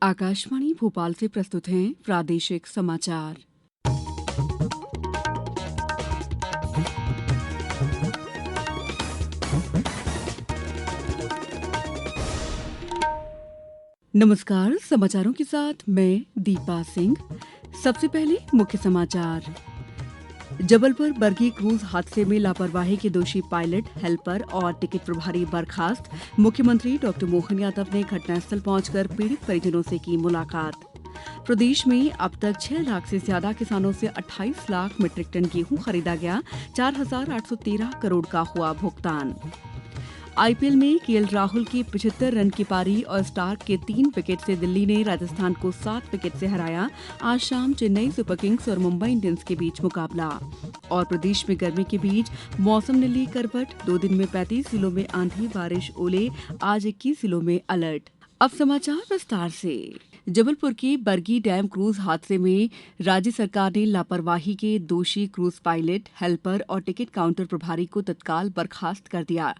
आकाशवाणी भोपाल से प्रस्तुत हैं प्रादेशिक समाचार। नमस्कार, समाचारों के साथ मैं दीपा सिंह। सबसे पहले मुख्य समाचार। जबलपुर बरगी क्रूज हादसे में लापरवाही के दोषी पायलट, हेल्पर और टिकट प्रभारी बर्खास्त। मुख्यमंत्री डॉ मोहन यादव ने घटनास्थल पहुंचकर पीड़ित परिजनों से की मुलाकात। प्रदेश में अब तक 6 लाख से ज्यादा किसानों से 28 लाख मीट्रिक टन गेहूं खरीदा गया। 4,813 करोड़ का हुआ भुगतान। आईपीएल में केएल राहुल की 75 रन की पारी और स्टार्क के 3 विकेट से दिल्ली ने राजस्थान को 7 विकेट से हराया। आज शाम चेन्नई सुपर किंग्स और मुंबई इंडियंस के बीच मुकाबला। और प्रदेश में गर्मी के बीच मौसम ने ली करवट। 2 दिन में 35 जिलों में आंधी, बारिश, ओले। आज 21 जिलों में अलर्ट। अब समाचार विस्तार से। जबलपुर के बरगी डैम क्रूज हादसे में राज्य सरकार ने लापरवाही के दोषी क्रूज पायलट, हेल्पर और टिकट काउंटर प्रभारी को तत्काल बर्खास्त कर दिया।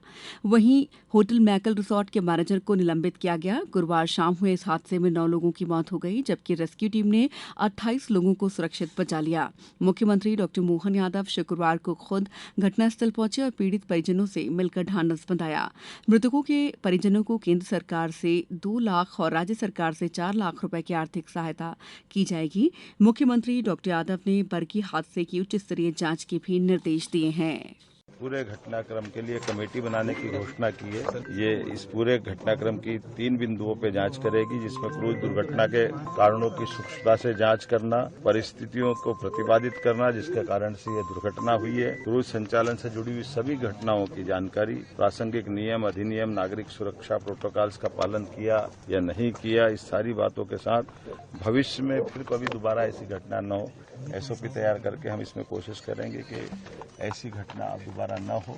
वहीं होटल मैकल रिसोर्ट के मैनेजर को निलंबित किया गया। गुरुवार शाम हुए इस हादसे में 9 लोगों की मौत हो गई, जबकि रेस्क्यू टीम ने 28 लोगों को सुरक्षित बचा लिया। मुख्यमंत्री डॉ मोहन यादव शुक्रवार को खुद घटनास्थल पहुंचे और पीड़ित परिजनों से मिलकर ढांढस बंधाया। मृतकों के परिजनों को केंद्र सरकार से 2 लाख और राज्य सरकार से 4 लाख रुपए की आर्थिक सहायता की जाएगी। मुख्यमंत्री डॉ यादव ने बरगी हादसे की उच्च स्तरीय जांच के भी निर्देश दिए हैं। पूरे घटनाक्रम के लिए कमेटी बनाने की घोषणा की है। ये इस पूरे घटनाक्रम की 3 बिंदुओं पे जांच करेगी, जिसमें क्रूज दुर्घटना के कारणों की सूक्ष्मता से जांच करना, परिस्थितियों को प्रतिपादित करना जिसके कारण से ये दुर्घटना हुई है, क्रूज संचालन से जुड़ी हुई सभी घटनाओं की जानकारी, प्रासंगिक नियम, अधिनियम, नागरिक सुरक्षा प्रोटोकॉल्स का पालन किया या नहीं किया, इस सारी बातों के साथ भविष्य में फिर कभी दोबारा ऐसी घटना न हो, एसओपी तैयार करके हम इसमें कोशिश करेंगे कि ऐसी घटना अब दोबारा न हो।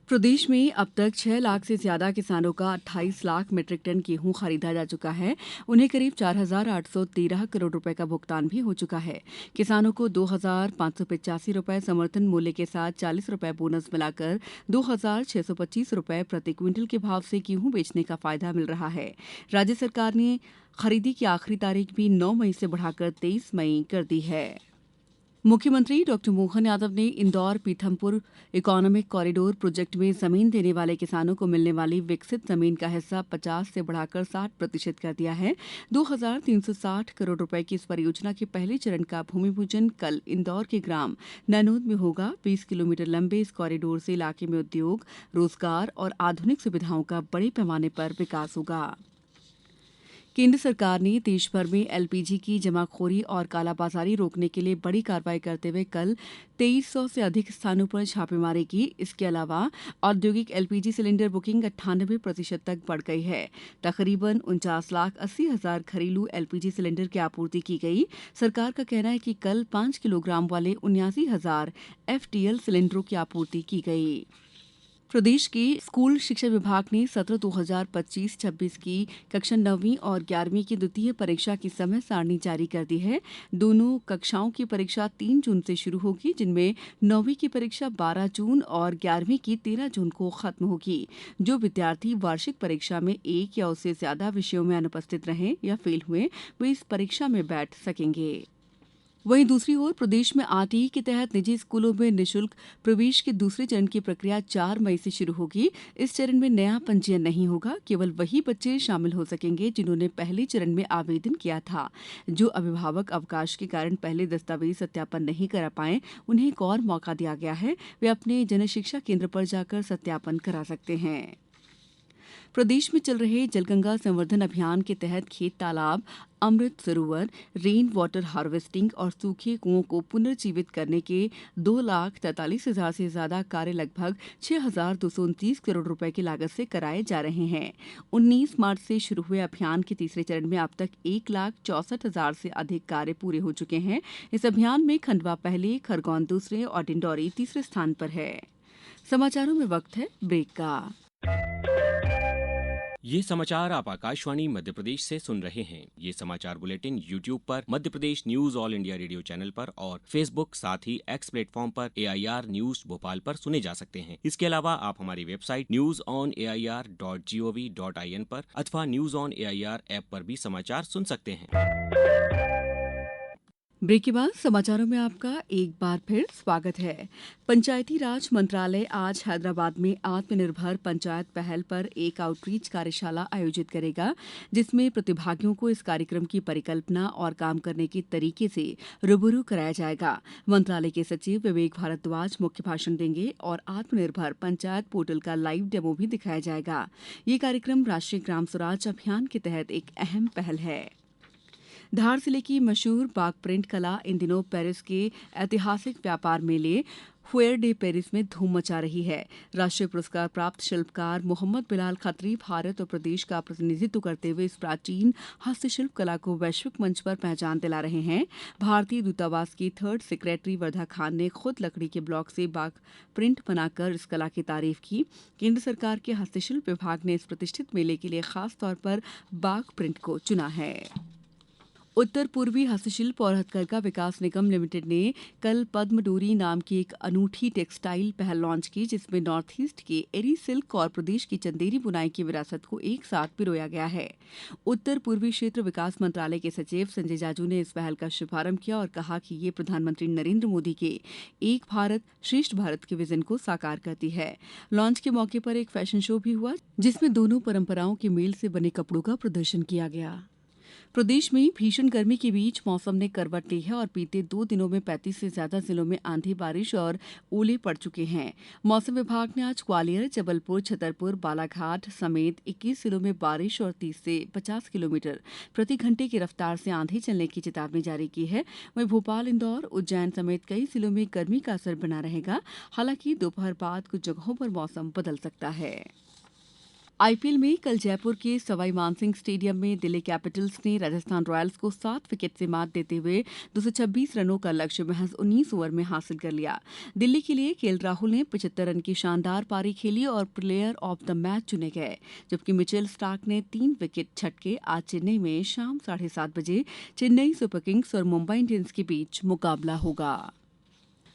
प्रदेश में अब तक 6 लाख से ज्यादा किसानों का 28 लाख मीट्रिक टन गेहूं खरीदा जा चुका है। उन्हें करीब 4,813 करोड़ रुपए का भुगतान भी हो चुका है। किसानों को 2,585 रुपए समर्थन मूल्य के साथ 40 रुपए बोनस मिलाकर 2,625 रुपए प्रति क्विंटल के भाव से गेहूं बेचने का फायदा मिल रहा है। राज्य सरकार ने खरीदी की आखिरी तारीख भी 9 मई से बढ़ाकर 23 मई कर दी है। मुख्यमंत्री डॉ मोहन यादव ने Indore Pithampur economic corridor project में जमीन देने वाले किसानों को मिलने वाली विकसित जमीन का हिस्सा 50 से बढ़ाकर 60% कर दिया है। 2,360 करोड़ रुपए की इस परियोजना के पहले चरण का भूमि पूजन कल इंदौर के ग्राम नैनोद में होगा। 20 किलोमीटर लंबे इस कॉरिडोर से इलाके में उद्योग, रोजगार और आधुनिक सुविधाओं का बड़े पैमाने पर विकास होगा। केंद्र सरकार ने देश भर में एलपीजी की जमाखोरी और कालाबाजारी रोकने के लिए बड़ी कार्रवाई करते हुए कल 2300 से अधिक स्थानों पर छापेमारी की। इसके अलावा औद्योगिक एलपीजी सिलेंडर बुकिंग 98% तक बढ़ गई है। तकरीबन 49,80,000 घरेलू एलपीजी सिलेंडर की आपूर्ति की गई। सरकार का कहना है कि कल 5 किलोग्राम वाले 79,000 एफटीएल सिलेंडरों की आपूर्ति की गई। प्रदेश के स्कूल शिक्षा विभाग ने सत्र 2025-26 की कक्षा 9वीं और 11वीं की द्वितीय परीक्षा की समय सारणी जारी कर दी है। दोनों कक्षाओं की परीक्षा 3 जून से शुरू होगी, जिनमें 9वीं की परीक्षा 12 जून और 11वीं की 13 जून को खत्म होगी। जो विद्यार्थी वार्षिक परीक्षा में एक या उससे ज्यादा विषयों में अनुपस्थित रहे या फेल हुए, वे इस परीक्षा में बैठ सकेंगे। वहीं दूसरी ओर प्रदेश में आरटीई के तहत निजी स्कूलों में निःशुल्क प्रवेश के दूसरे चरण की प्रक्रिया 4 मई से शुरू होगी। इस चरण में नया पंजीयन नहीं होगा। केवल वही बच्चे शामिल हो सकेंगे जिन्होंने पहले चरण में आवेदन किया था। जो अभिभावक अवकाश के कारण पहले दस्तावेज सत्यापन नहीं करा पाए, उन्हें एक और मौका दिया गया है। वे अपने जनशिक्षा केंद्र पर जाकर सत्यापन करा सकते हैं। प्रदेश में चल रहे जलगंगा संवर्धन अभियान के तहत खेत तालाब, Amrit Sarovar, rain water harvesting और सूखे कुओं को पुनर्जीवित करने के 2,43,000 से ज्यादा कार्य लगभग 6,229 करोड़ रुपए की लागत से कराए जा रहे हैं। 19 मार्च से शुरू हुए अभियान के तीसरे चरण में अब तक 1,64,000 से अधिक कार्य पूरे हो चुके हैं। इस अभियान में खंडवा पहले, खरगोन दूसरे और डिंडौरी तीसरे स्थान पर है। समाचारों में वक्त है ब्रेक का। ये समाचार आप आकाशवाणी मध्य प्रदेश से सुन रहे हैं। ये समाचार बुलेटिन YouTube पर Madhya Pradesh news all India radio channel पर और Facebook साथ ही एक्स प्लेटफॉर्म पर AIR न्यूज भोपाल पर सुने जा सकते हैं। इसके अलावा आप हमारी वेबसाइट newsonair.gov.in पर अथवा न्यूज ऑन AIR ऐप पर भी समाचार सुन सकते हैं। ब्रेक के बाद समाचारों में आपका एक बार फिर स्वागत है। पंचायती राज मंत्रालय आज हैदराबाद में आत्मनिर्भर पंचायत पहल पर एक आउटरीच कार्यशाला आयोजित करेगा, जिसमें प्रतिभागियों को इस कार्यक्रम की परिकल्पना और काम करने के तरीके से रूबरू कराया जाएगा। मंत्रालय के सचिव विवेक भारद्वाज मुख्य भाषण देंगे और आत्मनिर्भर पंचायत पोर्टल का लाइव डेमो भी दिखाया जाएगा। ये कार्यक्रम राष्ट्रीय ग्राम स्वराज अभियान के तहत एक अहम पहल है। धार जिले की मशहूर बाघ प्रिंट कला इन दिनों पेरिस के ऐतिहासिक व्यापार मेले फेयर डे पेरिस में धूम मचा रही है। राष्ट्रीय पुरस्कार प्राप्त शिल्पकार मोहम्मद बिलाल खत्री भारत और प्रदेश का प्रतिनिधित्व करते हुए इस प्राचीन हस्तशिल्प कला को वैश्विक मंच पर पहचान दिला रहे हैं। भारतीय दूतावास की 3rd सेक्रेटरी वर्धा खान ने खुद लकड़ी के ब्लॉक से बाघ प्रिंट बनाकर इस कला की तारीफ की। केंद्र सरकार के हस्तशिल्प विभाग ने इस प्रतिष्ठित मेले के लिए खास तौर पर बाघ प्रिंट को चुना है। उत्तर पूर्वी हस्तशिल्प और हथकरघा विकास निगम लिमिटेड ने कल पद्म डोरी नाम की एक अनूठी टेक्सटाइल पहल लॉन्च की, जिसमें नॉर्थ ईस्ट के एरी सिल्क और प्रदेश की चंदेरी बुनाई की विरासत को एक साथ पिरोया गया है। उत्तर पूर्वी क्षेत्र विकास मंत्रालय के सचिव संजय जाजू ने इस पहल का शुभारंभ किया और कहा कि ये प्रधानमंत्री नरेंद्र मोदी के एक भारत श्रेष्ठ भारत के विजन को साकार करती है। लॉन्च के मौके पर एक फैशन शो भी हुआ, जिसमें दोनों परंपराओं के मेल से बने कपड़ों का प्रदर्शन किया गया। प्रदेश में भीषण गर्मी के बीच मौसम ने करवट ली है और बीते 2 दिनों में 35 से ज्यादा जिलों में आंधी बारिश और ओले पड़ चुके हैं। मौसम विभाग ने आज ग्वालियर, जबलपुर, छतरपुर, बालाघाट समेत 21 जिलों में बारिश और 30 से 50 किलोमीटर प्रति घंटे की रफ्तार से आंधी चलने की चेतावनी जारी की है। वहीं भोपाल, इंदौर, उज्जैन समेत कई जिलों में गर्मी का असर बना रहेगा। हालांकि दोपहर बाद कुछ जगहों पर मौसम बदल सकता है। आईपीएल में कल जयपुर के सवाई मानसिंह स्टेडियम में दिल्ली कैपिटल्स ने राजस्थान रॉयल्स को 7 विकेट से मात देते हुए 226 रनों का लक्ष्य महज 19 ओवर में हासिल कर लिया। दिल्ली के लिए केएल राहुल ने 75 रन की शानदार पारी खेली और प्लेयर ऑफ द मैच चुने गए, जबकि मिचेल स्टार्क ने 3 विकेट झटके। आज चेन्नई में शाम 7:30 बजे चेन्नई सुपर किंग्स और मुंबई इंडियंस के बीच मुकाबला होगा।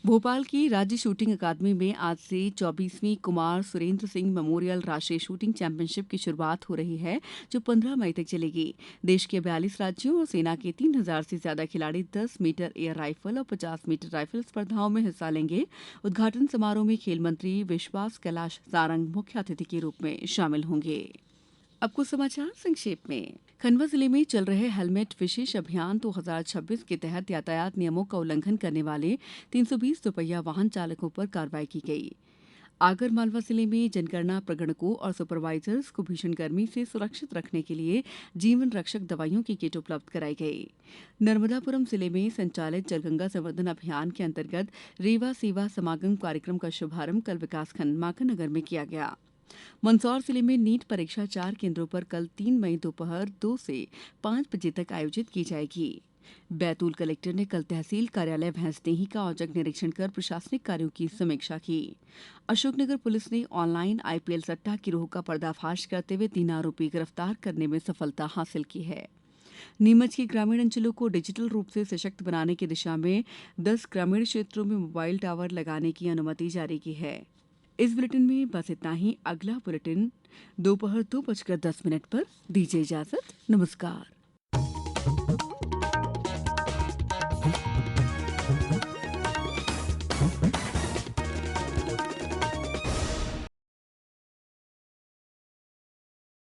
भोपाल की राज्य शूटिंग अकादमी में आज से 24वीं कुमार सुरेंद्र सिंह मेमोरियल राष्ट्रीय शूटिंग चैंपियनशिप की शुरुआत हो रही है, जो 15 मई तक चलेगी। देश के 42 राज्यों और सेना के 3000 से ज्यादा खिलाड़ी 10 मीटर एयर राइफल और 50 मीटर राइफल स्पर्धाओं में हिस्सा लेंगे। उद्घाटन समारोह में खेल मंत्री विश्वास कैलाश सारंग मुख्य अतिथि के रूप में शामिल होंगे। अब कुछ समाचार संक्षेप में। खंडवा जिले में चल रहे हेलमेट विशेष अभियान 2026 के तहत यातायात नियमों का उल्लंघन करने वाले 320 दोपहिया वाहन चालकों पर कार्रवाई की गई। आगर मालवा जिले में जनगणना प्रगणकों और सुपरवाइजर्स को भीषण गर्मी से सुरक्षित रखने के लिए जीवन रक्षक दवाइयों की किट उपलब्ध कराई गई। नर्मदापुरम जिले में संचालित जलगंगा संवर्धन अभियान के अंतर्गत रेवा सेवा समागम कार्यक्रम का शुभारंभ कल विकासखंड माखननगर में किया गया। मंदसौर जिले में नीट परीक्षा 4 केंद्रों पर कल 3 मई दोपहर 2 से 5 बजे तक आयोजित की जाएगी। बैतूल कलेक्टर ने कल तहसील कार्यालय भैंसदेही का औचक निरीक्षण कर प्रशासनिक कार्यों की समीक्षा की। अशोकनगर पुलिस ने ऑनलाइन आईपीएल सट्टा गिरोह का पर्दाफाश करते हुए 3 आरोपी गिरफ्तार करने में सफलता हासिल की है। नीमच के ग्रामीण अंचलों को डिजिटल रूप से सशक्त बनाने की दिशा में 10 ग्रामीण क्षेत्रों में मोबाइल टावर लगाने की अनुमति जारी की है। इस बुलेटिन में बस इतना ही। अगला बुलेटिन दोपहर 2:10 पर दीजिए इजाजत। नमस्कार।